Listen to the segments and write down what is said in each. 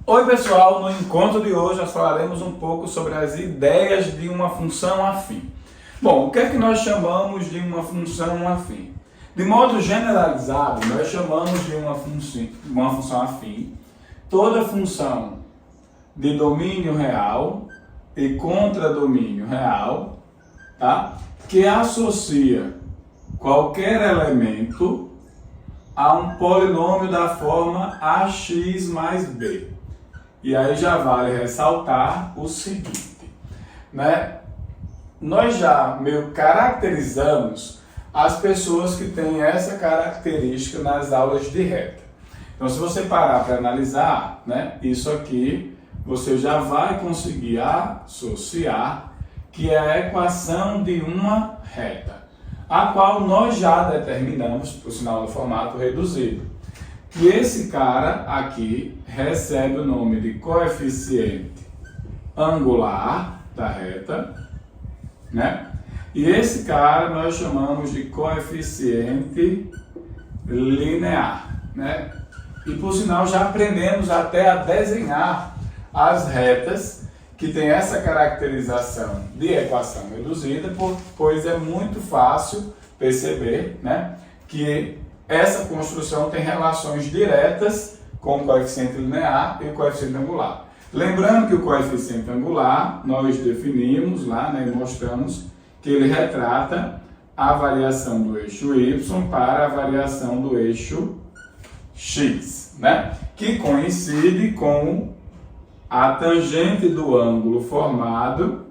Oi pessoal, no encontro de hoje nós falaremos um pouco sobre as ideias de uma função afim. Bom, o que é que nós chamamos de uma função afim? De modo generalizado, nós chamamos de uma função afim toda função de domínio real e contradomínio real, tá? Que associa qualquer elemento a um polinômio da forma ax mais b. E aí já vale ressaltar o seguinte, né? Nós já meio caracterizamos as pessoas que têm essa característica nas aulas de reta. Então, se você parar para analisar, né, isso aqui, você já vai conseguir associar que é a equação de uma reta, a qual nós já determinamos, por sinal no formato reduzido. E esse cara aqui recebe o nome de coeficiente angular da reta, né? E esse cara nós chamamos de coeficiente linear, né? E por sinal já aprendemos até a desenhar as retas que tem essa caracterização de equação reduzida, pois é muito fácil perceber, né, que essa construção tem relações diretas com o coeficiente linear e o coeficiente angular. Lembrando que o coeficiente angular nós definimos lá, né, e mostramos que ele retrata a variação do eixo y para a variação do eixo x, né, que coincide com a tangente do ângulo formado,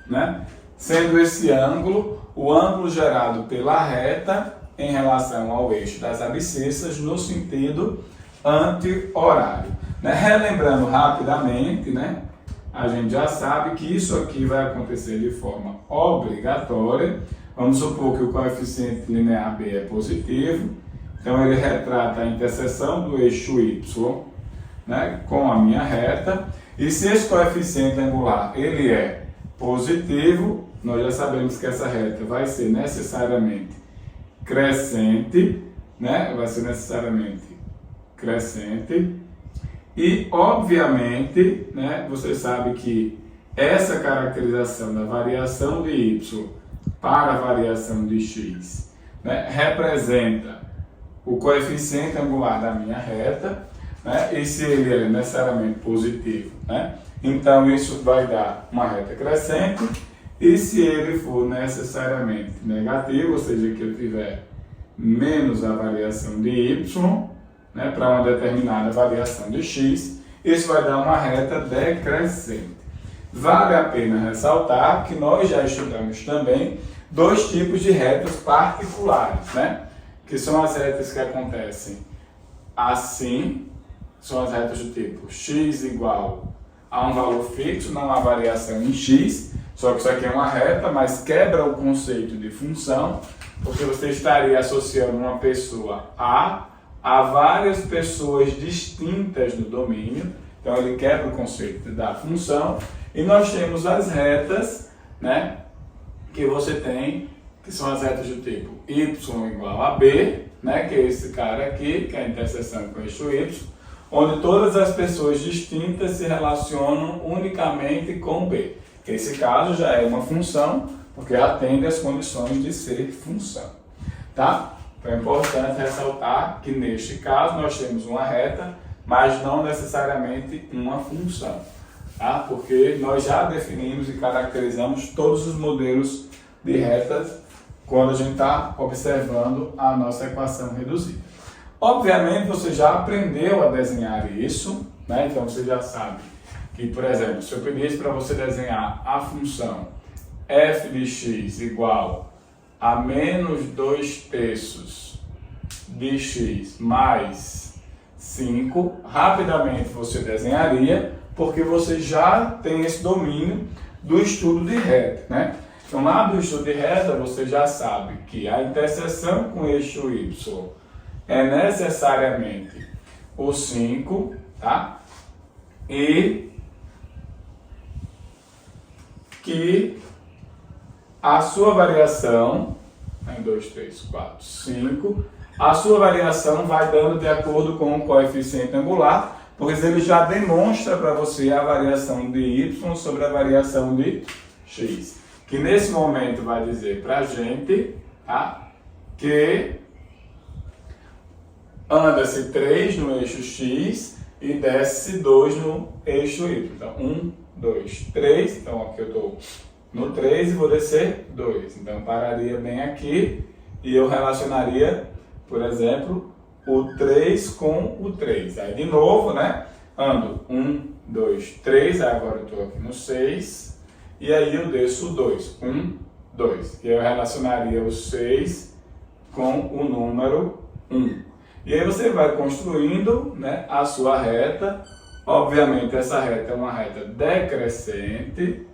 né, sendo esse ângulo o ângulo gerado pela reta em relação ao eixo das abscissas no sentido anti-horário. Né? Relembrando rapidamente, né, a gente já sabe que isso aqui vai acontecer de forma obrigatória. Vamos supor que o coeficiente linear b é positivo, então ele retrata a interseção do eixo y, né, com a minha reta, e se esse coeficiente angular ele é positivo, nós já sabemos que essa reta vai ser necessariamente crescente, né? Vai ser necessariamente crescente, e obviamente, né, você sabe que essa caracterização da variação de y para a variação de x, né, representa o coeficiente angular da minha reta, né, e se ele é necessariamente positivo, né, então isso vai dar uma reta crescente. E se ele for necessariamente negativo, ou seja, que eu tiver menos a variação de y, né, para uma determinada variação de x, isso vai dar uma reta decrescente. Vale a pena ressaltar que nós já estudamos também dois tipos de retas particulares, né, que são as retas que acontecem assim, são as retas do tipo x igual a um valor fixo, não há variação em x, só que isso aqui é uma reta, mas quebra o conceito de função, porque você estaria associando uma pessoa a várias pessoas distintas no domínio, então ele quebra o conceito da função, e nós temos as retas, né, que você tem, que são as retas do tipo y igual a b, né, que é esse cara aqui, que é a interseção com o eixo y, onde todas as pessoas distintas se relacionam unicamente com b. Que esse caso já é uma função, porque atende às condições de ser função. Tá? Então é importante ressaltar que neste caso nós temos uma reta, mas não necessariamente uma função. Tá? Porque nós já definimos e caracterizamos todos os modelos de retas quando a gente está observando a nossa equação reduzida. Obviamente você já aprendeu a desenhar isso, né? Então você já sabe que, por exemplo, se eu pedisse para você desenhar a função f de x igual a menos 2/3 de x mais 5, rapidamente você desenharia, porque você já tem esse domínio do estudo de reta, né? Então lá do estudo de reta você já sabe que a interseção com o eixo y é necessariamente o 5, tá? E que a sua variação, 1, 2, 3, 4, 5, a sua variação vai dando de acordo com o coeficiente angular, pois ele já demonstra para você a variação de y sobre a variação de x, que nesse momento vai dizer para a gente, tá, que anda-se 3 no eixo x e desce 2 no eixo y. Então, 1, 2, 3. Então, aqui eu estou no 3 e vou descer 2. Então, pararia bem aqui e eu relacionaria, por exemplo, o 3 com o 3. Aí, de novo, né? Ando 1, 2, 3. Aí, agora eu estou aqui no 6. E aí, eu desço o 2. 1, 2. E eu relacionaria o 6 com o número 1. E aí você vai construindo, né, a sua reta. Obviamente essa reta é uma reta decrescente,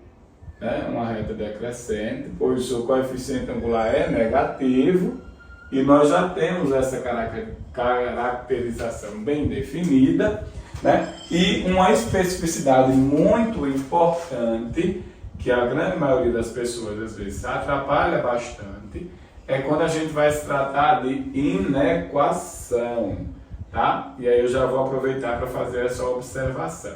né, uma reta decrescente, pois o seu coeficiente angular é negativo e nós já temos essa caracterização bem definida, né, e uma especificidade muito importante que a grande maioria das pessoas às vezes atrapalha bastante. É quando a gente vai se tratar de inequação, tá? E aí eu já vou aproveitar para fazer essa observação.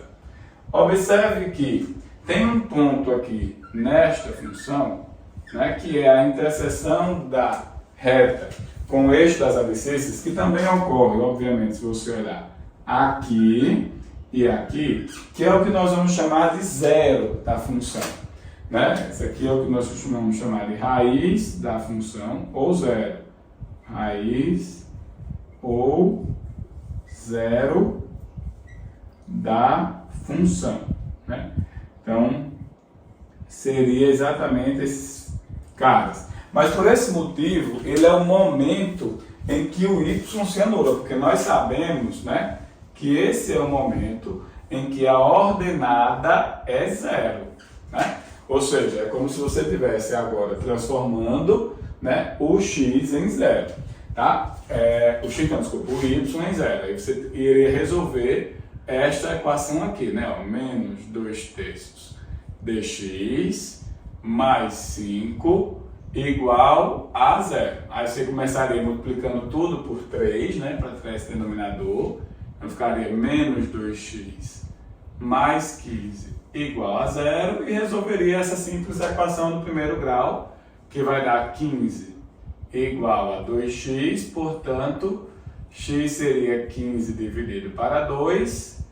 Observe que tem um ponto aqui nesta função, né, que é a interseção da reta com o eixo das abscissas, que também ocorre, obviamente, se você olhar aqui e aqui, que é o que nós vamos chamar de zero da função. Né? Esse aqui é o que nós costumamos chamar de raiz da função ou zero. Raiz ou zero da função. Né? Então, seria exatamente esses caras. Mas por esse motivo, ele é o momento em que o y se anula, porque nós sabemos, né, que esse é o momento em que a ordenada é zero. Né? Ou seja, é como se você estivesse agora transformando, né, o x em zero, tá? O x, não, desculpa, o y em zero. Aí você iria resolver esta equação aqui, né? Ó, menos 2/3 dx mais 5 igual a zero. Aí você começaria multiplicando tudo por 3, né, para tirar esse denominador. Então ficaria menos 2x mais 15 igual a zero e resolveria essa simples equação do primeiro grau, que vai dar 15 igual a 2x, portanto, x seria 15 dividido para 2,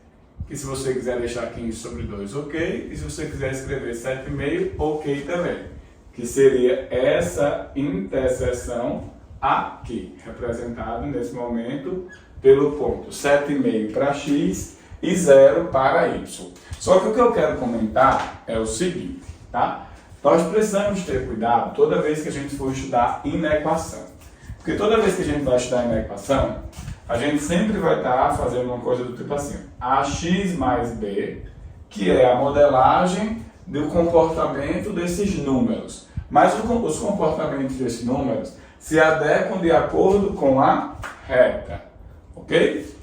que se você quiser deixar 15 sobre 2, ok, e se você quiser escrever 7,5, ok também, que seria essa interseção aqui, representada nesse momento pelo ponto 7,5 para x e 0 para y. Só que o que eu quero comentar é o seguinte, tá? Nós precisamos ter cuidado toda vez que a gente for estudar inequação. Porque toda vez que a gente vai estudar inequação, a gente sempre vai estar fazendo uma coisa do tipo assim, ax mais b, que é a modelagem do comportamento desses números. Mas os comportamentos desses números se adequam de acordo com a reta, ok?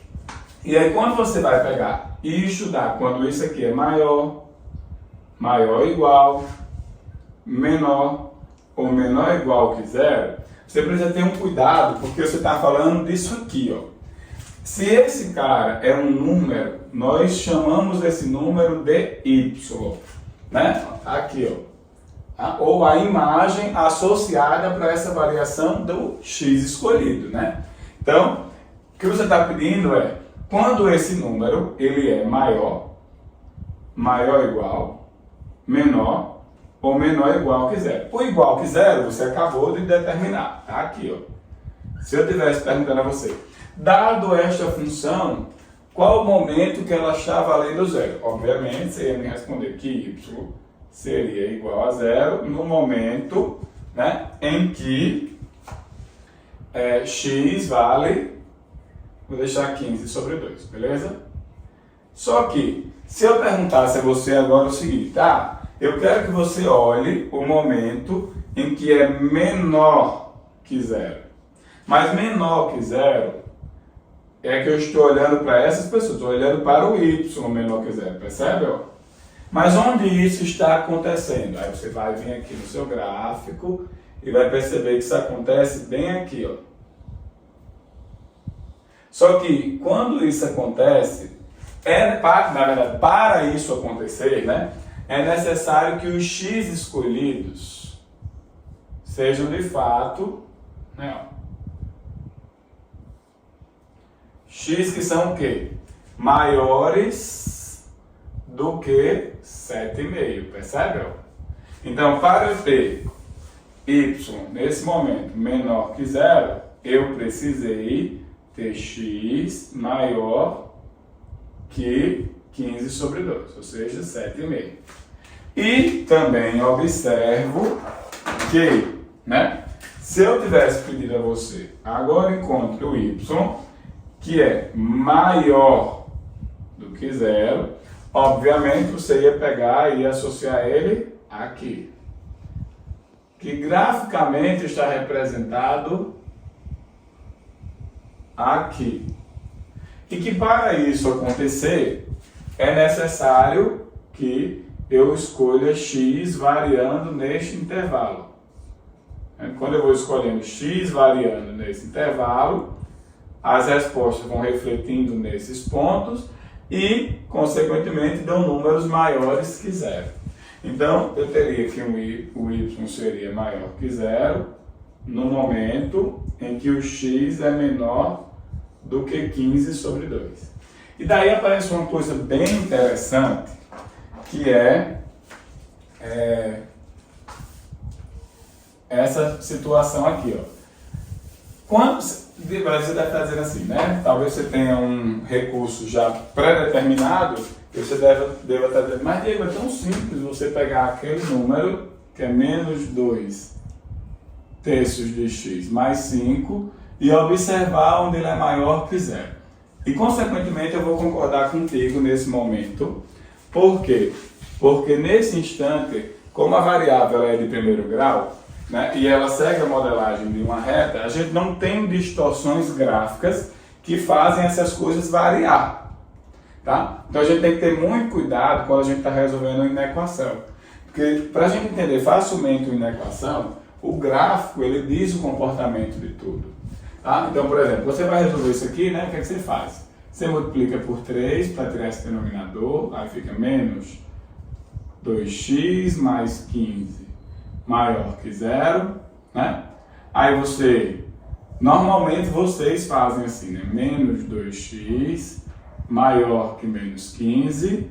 E aí quando você vai pegar e estudar quando isso aqui é maior, maior ou igual, menor ou menor ou igual que zero, você precisa ter um cuidado, porque você está falando disso aqui, ó. Se esse cara é um número, nós chamamos esse número de y, né? Aqui, ó. Ou a imagem associada para essa variação do x escolhido, né? Então, o que você está pedindo é, quando esse número ele é maior, maior ou igual, menor ou menor ou igual que zero. O igual que zero você acabou de determinar, tá aqui, ó. Se eu estivesse perguntando a você, dado esta função, qual o momento que ela está valendo zero? Obviamente, você ia me responder que y seria igual a zero no momento, né, em que x vale, vou deixar 15 sobre 2, beleza? Só que, se eu perguntasse a você agora o seguinte, tá? Eu quero que você olhe o momento em que é menor que zero. Mas menor que zero é que eu estou olhando para essas pessoas, estou olhando para o y menor que zero, percebe? Ó? Mas onde isso está acontecendo? Aí você vai vir aqui no seu gráfico e vai perceber que isso acontece bem aqui, ó. Só que quando isso acontece, Na verdade, para isso acontecer, né, é necessário que os x escolhidos sejam de fato, né, x que são o quê? Maiores do que 7,5, percebe? Então, para eu ter y nesse momento menor que zero, eu precisei ter x maior que 15 sobre 2, ou seja, 7,5. E também observo que, né, se eu tivesse pedido a você, agora encontre o y, que é maior do que zero, obviamente você ia pegar e associar ele aqui, que graficamente está representado aqui. E que para isso acontecer, é necessário que eu escolha x variando neste intervalo. Quando eu vou escolhendo x variando nesse intervalo, as respostas vão refletindo nesses pontos e, consequentemente, dão números maiores que zero. Então, eu teria que o y seria maior que zero no momento em que o x é menor do que 15 sobre 2. E daí aparece uma coisa bem interessante, que é essa situação aqui, ó. Quando você deve estar dizendo assim, né? Talvez você tenha um recurso já pré-determinado, que você deva estar dizendo, mas Diego, é tão simples você pegar aquele número, que é menos 2 terços de x mais 5, e observar onde ele é maior que zero. E, consequentemente, eu vou concordar contigo nesse momento. Por quê? Porque, nesse instante, como a variável é de primeiro grau, né, e ela segue a modelagem de uma reta, a gente não tem distorções gráficas que fazem essas coisas variar. Tá? Então, a gente tem que ter muito cuidado quando a gente está resolvendo uma equação. Porque, para a gente entender facilmente uma equação, o gráfico ele diz o comportamento de tudo. Tá? Então, por exemplo, você vai resolver isso aqui, né? O que é que você faz? Você multiplica por 3 para tirar esse denominador, aí fica menos 2x mais 15 maior que zero, né? Aí normalmente vocês fazem assim, né? Menos 2x maior que menos 15,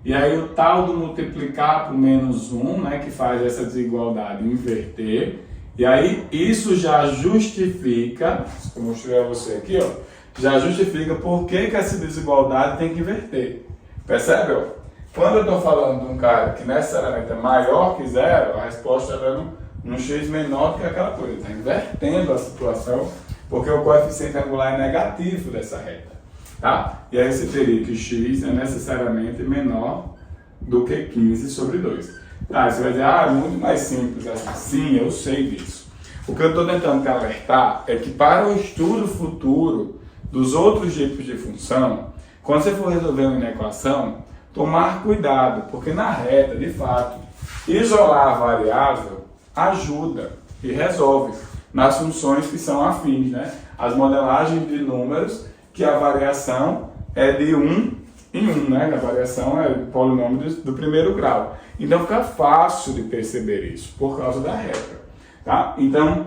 e aí o tal do multiplicar por menos 1, né? Que faz essa desigualdade inverter. E aí, isso já justifica, eu mostrei a você aqui, ó, já justifica por que essa desigualdade tem que inverter. Percebe? Ó? Quando eu estou falando de um cara que necessariamente é maior que zero, a resposta está dando um x menor que aquela coisa. Está invertendo a situação, porque o coeficiente angular é negativo dessa reta. Tá? E aí você teria que x é necessariamente menor do que 15 sobre 2. Ah, você vai dizer, é muito mais simples assim. Sim, eu sei disso. O que eu estou tentando te alertar é que para o estudo futuro dos outros tipos de função, quando você for resolver uma equação, tomar cuidado, porque na reta, de fato, isolar a variável ajuda e resolve nas funções que são afins, né? As modelagens de números, que a variação é de 1 em 1, né? A variação é o polinômio do primeiro grau. Então fica fácil de perceber isso, por causa da reta. Tá? Então,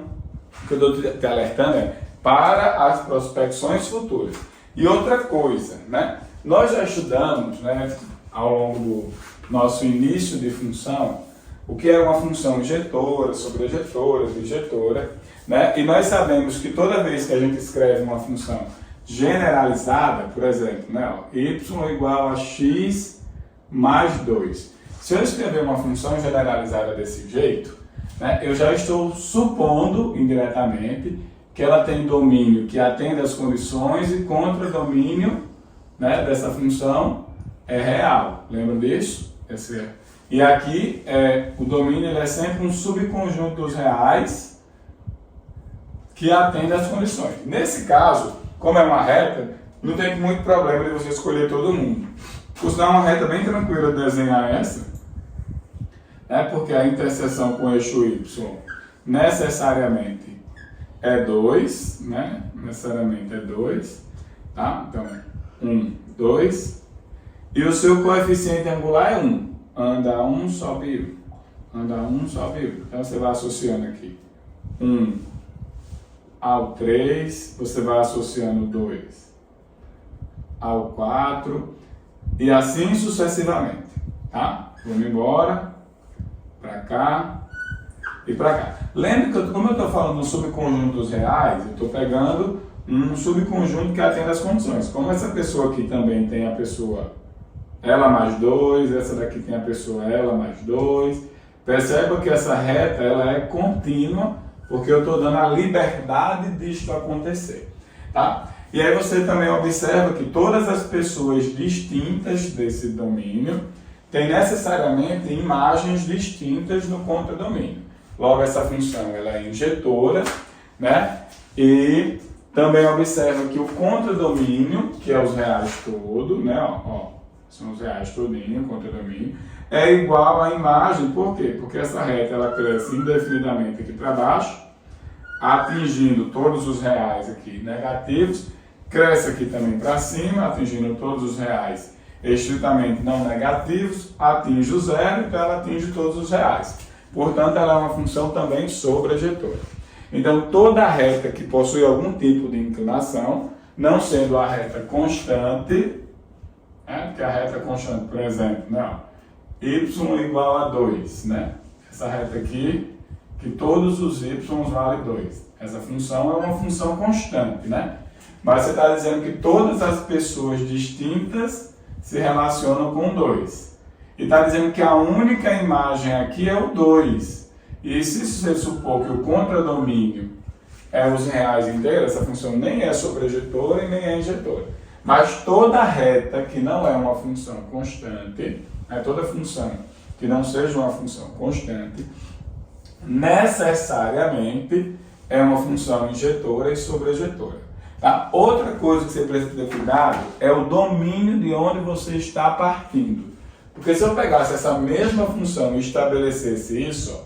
o que eu estou te alertando é para as prospecções futuras. E outra coisa, né? Nós já estudamos, né, ao longo do nosso início de função, o que é uma função injetora, sobrejetora, bijetora, né? E nós sabemos que toda vez que a gente escreve uma função generalizada, por exemplo, né, ó, y igual a x mais 2. Se eu escrever uma função generalizada desse jeito, né, eu já estou supondo, indiretamente, que ela tem domínio que atende às condições e contra-domínio, né, dessa função é real. Lembra disso? E aqui, o domínio ele é sempre um subconjunto dos reais que atende às condições. Nesse caso, como é uma reta, não tem muito problema de você escolher todo mundo. Por sinal, é uma reta bem tranquila de desenhar essa, porque a interseção com o eixo y necessariamente é 2, né? Necessariamente é 2, tá? Então, 1, 2, E o seu coeficiente angular é 1. Anda 1, sobe 1. Anda 1, sobe 1. Então você vai associando aqui 1 ao 3, você vai associando 2 ao 4 e assim sucessivamente, tá? Vamos embora, para cá e para cá. Lembre que, como eu estou falando no subconjunto dos reais, eu estou pegando um subconjunto que atende às condições. Como essa pessoa aqui também tem a pessoa ela mais 2, essa daqui tem a pessoa ela mais 2, perceba que essa reta ela é contínua, porque eu estou dando a liberdade disto acontecer, tá? E aí você também observa que todas as pessoas distintas desse domínio têm necessariamente imagens distintas no contradomínio. Logo, essa função ela é injetora, né? E também observa que o contradomínio, que é os reais todo, né? Ó, são os reais todinho, o contradomínio, é igual à imagem. Por quê? Porque essa reta ela cresce indefinidamente aqui para baixo, atingindo todos os reais aqui negativos, cresce aqui também para cima, atingindo todos os reais estritamente não negativos, atinge o zero, então ela atinge todos os reais. Portanto, ela é uma função também sobrejetora. Então, toda reta que possui algum tipo de inclinação, não sendo a reta constante, né? Porque a reta constante, por exemplo, não, y igual a 2, né? Essa reta aqui, que todos os y valem 2. Essa função é uma função constante, né? Mas você está dizendo que todas as pessoas distintas se relacionam com 2. E está dizendo que a única imagem aqui é o 2. E se você supor que o contradomínio é os reais inteiros, essa função nem é sobrejetora e nem é injetora. Mas toda reta que não é uma função constante, toda função que não seja uma função constante, necessariamente é uma função injetora e sobrejetora. Tá? Outra coisa que você precisa ter cuidado é o domínio de onde você está partindo. Porque se eu pegasse essa mesma função e estabelecesse isso,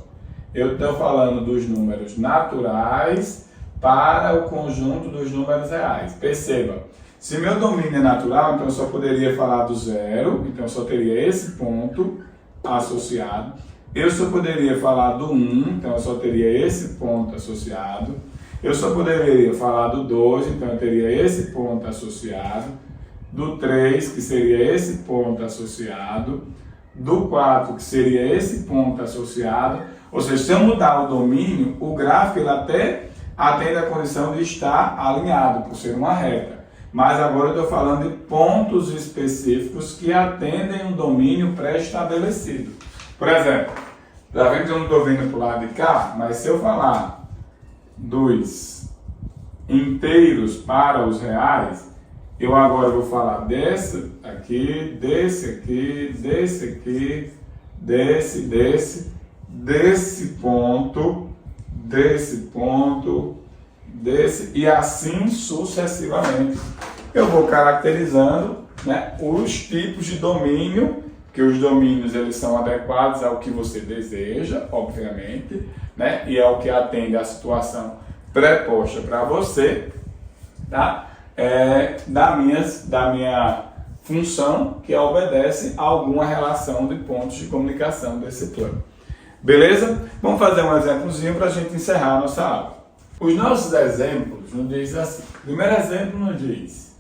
eu estou falando dos números naturais para o conjunto dos números reais. Perceba, se meu domínio é natural, então eu só poderia falar do zero, então eu só teria esse ponto associado. Eu só poderia falar do 1, então eu só teria esse ponto associado. Eu só poderia falar do 2, então eu teria esse ponto associado. Do 3, que seria esse ponto associado. Do 4, que seria esse ponto associado. Ou seja, se eu mudar o domínio, o gráfico ele até atende a condição de estar alinhado, por ser uma reta. Mas agora eu estou falando de pontos específicos que atendem um domínio pré-estabelecido. Por exemplo, está vendo que eu não estou vindo para o lado de cá, mas se eu falar dos inteiros para os reais, eu agora vou falar desse aqui, desse aqui, desse aqui, desse ponto, desse e assim sucessivamente. Eu vou caracterizando, né, os tipos de domínio, que os domínios eles são adequados ao que você deseja, obviamente, né, e ao que atende à situação preposta para você, tá? Da minha função que obedece a alguma relação de pontos de comunicação desse plano. Beleza? Vamos fazer um exemplozinho para a gente encerrar a nossa aula. Os nossos exemplos nos dizem assim. O primeiro exemplo nos diz: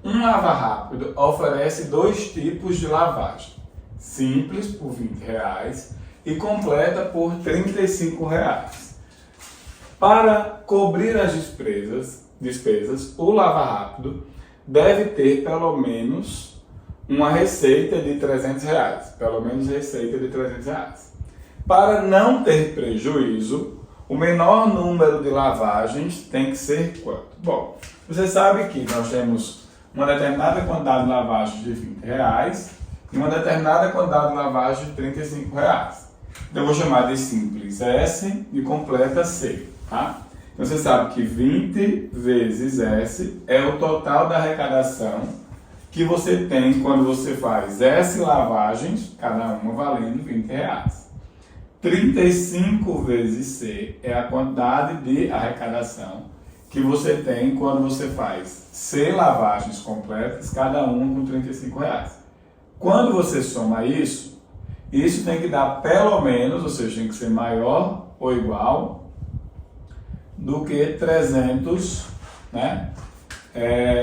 um lava-rápido oferece 2 tipos de lavagem. Simples, por R$20, e completa por R$35. Para cobrir as despesas, o lava-rápido deve ter pelo menos uma receita de R$300. Pelo menos receita de R$300. Para não ter prejuízo, o menor número de lavagens tem que ser quanto? Bom, você sabe que nós temos uma determinada quantidade de lavagens de R$20 e uma determinada quantidade de lavagens de R$35. Então eu vou chamar de simples S e completa C. Tá? Então você sabe que 20 vezes S é o total da arrecadação que você tem quando você faz S lavagens, cada uma valendo R$20. 35 vezes C é a quantidade de arrecadação que você tem quando você faz C lavagens completas, cada uma com R$35. Quando você soma isso tem que dar pelo menos, ou seja, tem que ser maior ou igual do que 300, né,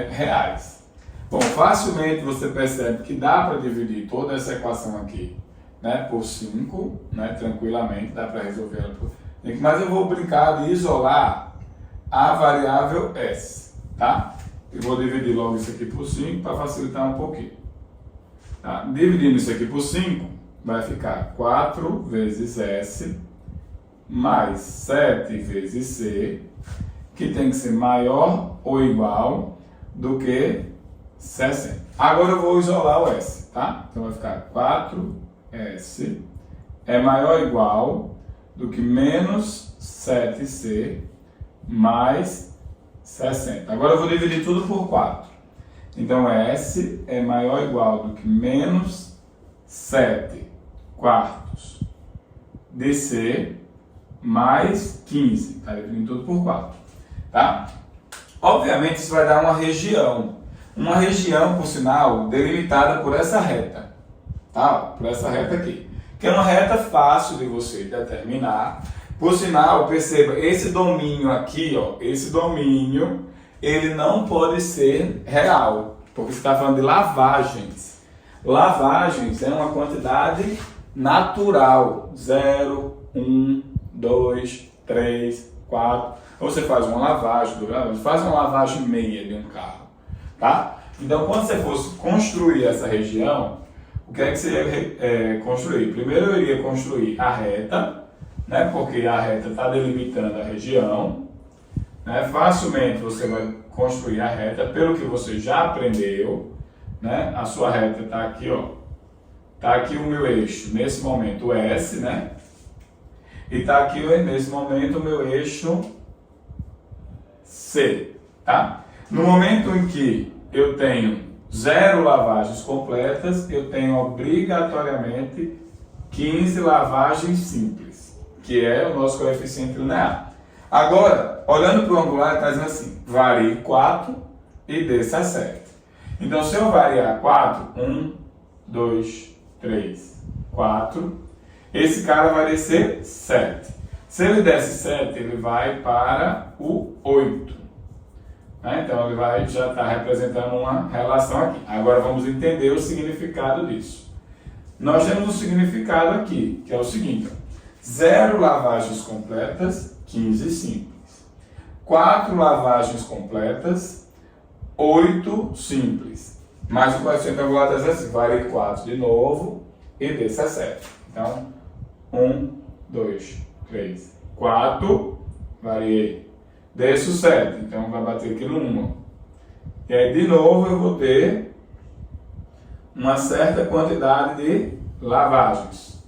reais. Bom, facilmente você percebe que dá para dividir toda essa equação aqui, né, por 5, né, tranquilamente, dá para resolver ela por 5, mas eu vou brincar de isolar a variável S, tá? Eu vou dividir logo isso aqui por 5 para facilitar um pouquinho. Tá? Dividindo isso aqui por 5, vai ficar 4 vezes S mais 7 vezes C, que tem que ser maior ou igual do que 60. Agora eu vou isolar o S, tá? Então vai ficar 4S é maior ou igual do que menos 7C mais 60. Agora eu vou dividir tudo por 4. Então S é maior ou igual do que menos 7 quartos de C mais 15. Tá dividindo tudo por 4. Tá? Obviamente isso vai dar uma região. Uma região, por sinal, delimitada por essa reta. Tá? Por essa reta aqui. Que é uma reta fácil de você determinar. Por sinal, perceba, esse domínio aqui, ó, esse domínio, ele não pode ser real, porque você está falando de lavagens. Lavagens é uma quantidade natural. 0, 1, 2, 3, 4. Você faz uma lavagem, faz uma lavagem meia de um carro. Tá? Então, quando você fosse construir essa região, o que é que você ia construir? Primeiro eu iria construir a reta, né? Porque a reta está delimitando a região. Né? Facilmente você vai construir a reta pelo que você já aprendeu. Né? A sua reta está aqui, ó. Está aqui o meu eixo, nesse momento, o S, né? E está aqui, nesse momento, o meu eixo C. Tá? No momento em que eu tenho 0 lavagens completas, eu tenho obrigatoriamente 15 lavagens simples, que é o nosso coeficiente linear. Agora, olhando para o angular, está dizendo assim, varie 4 e desça 7. Então, se eu variar 4, 1, 2, 3, 4, esse cara vai descer 7. Se ele desce 7, ele vai para o 8. Né? Então, ele vai já estar representando uma relação aqui. Agora, vamos entender o significado disso. Nós temos um significado aqui, que é o seguinte. 0 lavagens completas, 15 simples. 4 lavagens completas, 8 simples. Mais o coeficiente angular está dizendo assim, varie 4 de novo e desça 7. Então, 1, 2, 3, 4, variei. Desço 7, então vai bater aqui no 1. E aí, de novo, eu vou ter uma certa quantidade de lavagens.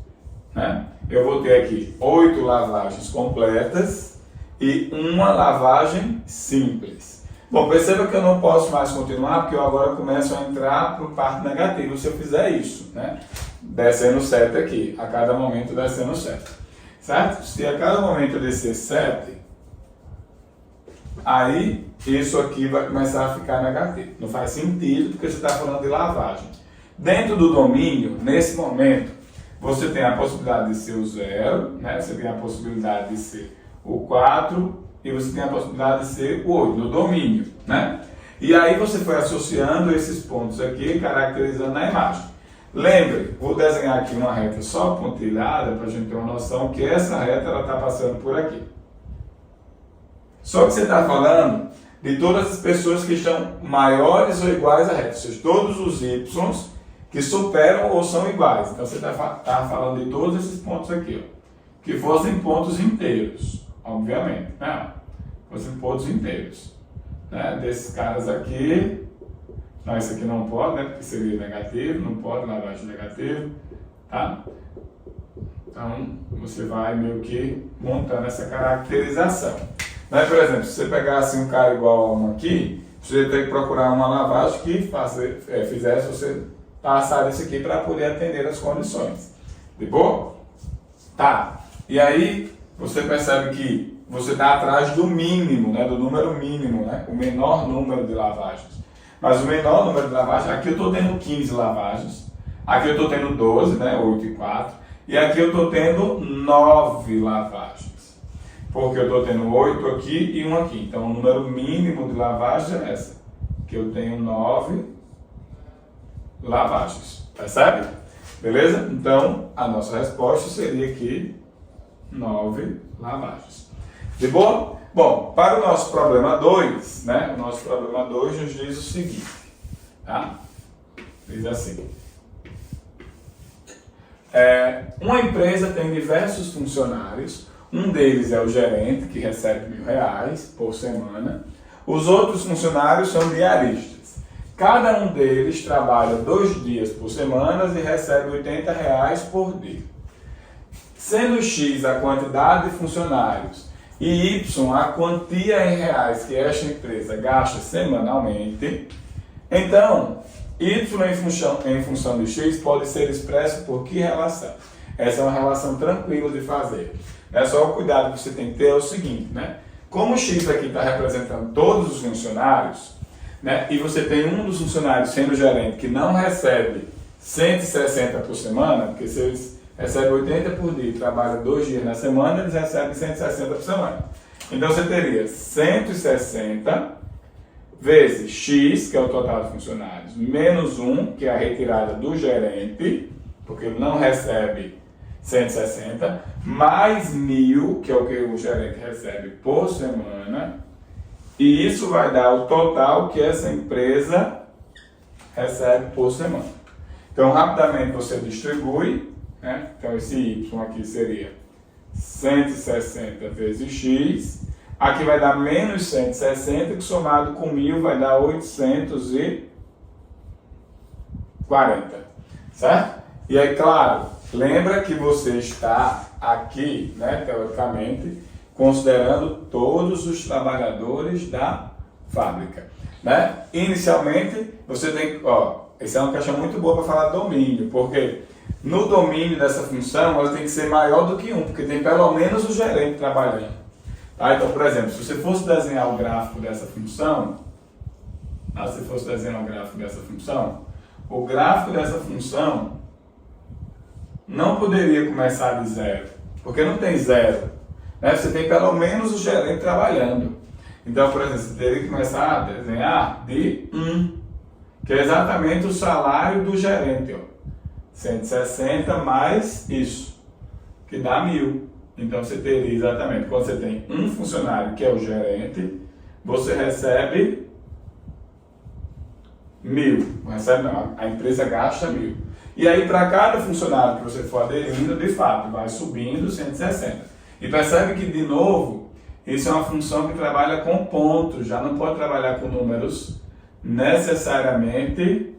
Né? Eu vou ter aqui 8 lavagens completas e uma lavagem simples. Bom, perceba que eu não posso mais continuar, porque eu agora começo a entrar para o parte negativo se eu fizer isso. Né? Descendo 7 aqui, a cada momento descendo 7. Certo? Se a cada momento eu descer 7, aí isso aqui vai começar a ficar negativo. Não faz sentido, porque você está falando de lavagem. Dentro do domínio, nesse momento, você tem a possibilidade de ser o 0, né? Você tem a possibilidade de ser o 4 e você tem a possibilidade de ser o 8, no domínio. Né? E aí você foi associando esses pontos aqui, caracterizando na imagem. Lembre, vou desenhar aqui uma reta só pontilhada para a gente ter uma noção que essa reta está passando por aqui. Só que você está falando de todas as pessoas que estão maiores ou iguais a reta, ou seja, todos os y que superam ou são iguais. Então você está falando de todos esses pontos aqui, ó, que fossem pontos inteiros, obviamente, né? Fossem pontos inteiros. Né? Desses caras aqui, não, esse aqui não pode, né? Porque seria negativo, não pode, lavagem negativa, tá? Então você vai meio que montando essa caracterização. Né? Por exemplo, se você pegasse um cara igual a um aqui, você ia ter que procurar uma lavagem que fizesse você passar isso aqui para poder atender as condições. De boa? Tá. E aí você percebe que você está atrás do mínimo, né? Do número mínimo, né? O menor número de lavagens. Mas o menor número de lavagens, aqui eu estou tendo 15 lavagens, Aqui eu estou tendo 12, né? 8 e 4. E aqui eu estou tendo 9 lavagens. Porque eu estou tendo 8 aqui e 1 aqui. Então o número mínimo de lavagens é essa. Que eu tenho 9 lavagens. Percebe? Beleza? Então a nossa resposta seria aqui 9 lavagens. De boa? Bom, para o nosso problema 2, né? O nosso problema 2 nos diz o seguinte, tá? Diz assim. Uma empresa tem diversos funcionários, um deles é o gerente, que recebe R$1.000 por semana. Os outros funcionários são diaristas. Cada um deles trabalha 2 dias por semana e recebe R$80 por dia. Sendo X a quantidade de funcionários e Y a quantia em reais que esta empresa gasta semanalmente, então Y em função de X pode ser expresso por que relação? Essa é uma relação tranquila de fazer. É só o cuidado que você tem que ter é o seguinte, né? Como o X aqui está representando todos os funcionários, né? E você tem um dos funcionários sendo gerente que não recebe 160 por semana, porque se eles recebem 80 por dia e trabalham 2 dias na semana, eles recebem 160 por semana. Então você teria 160 vezes X, que é o total de funcionários, menos 1, que é a retirada do gerente, porque ele não recebe 160, mais 1.000, que é o que o gerente recebe por semana, e isso vai dar o total que essa empresa recebe por semana. Então, rapidamente você distribui, né? Então, esse Y aqui seria 160 vezes X, aqui vai dar menos 160, que somado com 1.000 vai dar 840, certo? E aí, claro, lembra que você está aqui, né, teoricamente, considerando todos os trabalhadores da fábrica, né? Inicialmente, você tem que, essa é uma questão muito boa para falar domínio, porque no domínio dessa função, ela tem que ser maior do que 1, porque tem pelo menos o gerente trabalhando. Tá? Então, por exemplo, se você fosse desenhar o gráfico dessa função, o gráfico dessa função não poderia começar de 0, porque não tem 0. Né? Você tem pelo menos o gerente trabalhando. Então, por exemplo, você teria que começar a desenhar de 1, que é exatamente o salário do gerente. 160 mais isso, que dá 1.000. Então, você teria exatamente, quando você tem um funcionário, que é o gerente, você recebe 1.000. Não recebe não, a empresa gasta 1.000. E aí, para cada funcionário que você for aderindo, de fato, vai subindo 160. E percebe que, de novo, isso é uma função que trabalha com pontos, já não pode trabalhar com números necessariamente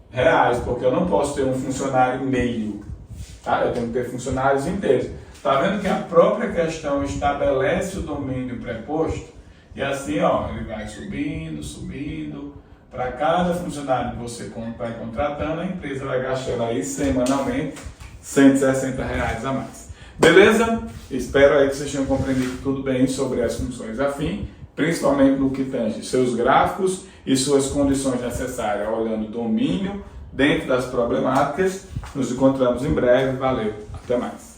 reais, porque eu não posso ter um funcionário meio, tá? Eu tenho que ter funcionários inteiros. Está vendo que a própria questão estabelece o domínio preposto? E assim, ele vai subindo. Para cada funcionário que você vai contratando, a empresa vai gastando aí semanalmente R$160 a mais. Beleza? Espero aí que vocês tenham compreendido tudo bem sobre as funções afim, principalmente no que tange seus gráficos e suas condições necessárias, olhando o domínio dentro das problemáticas. Nos encontramos em breve. Valeu, até mais.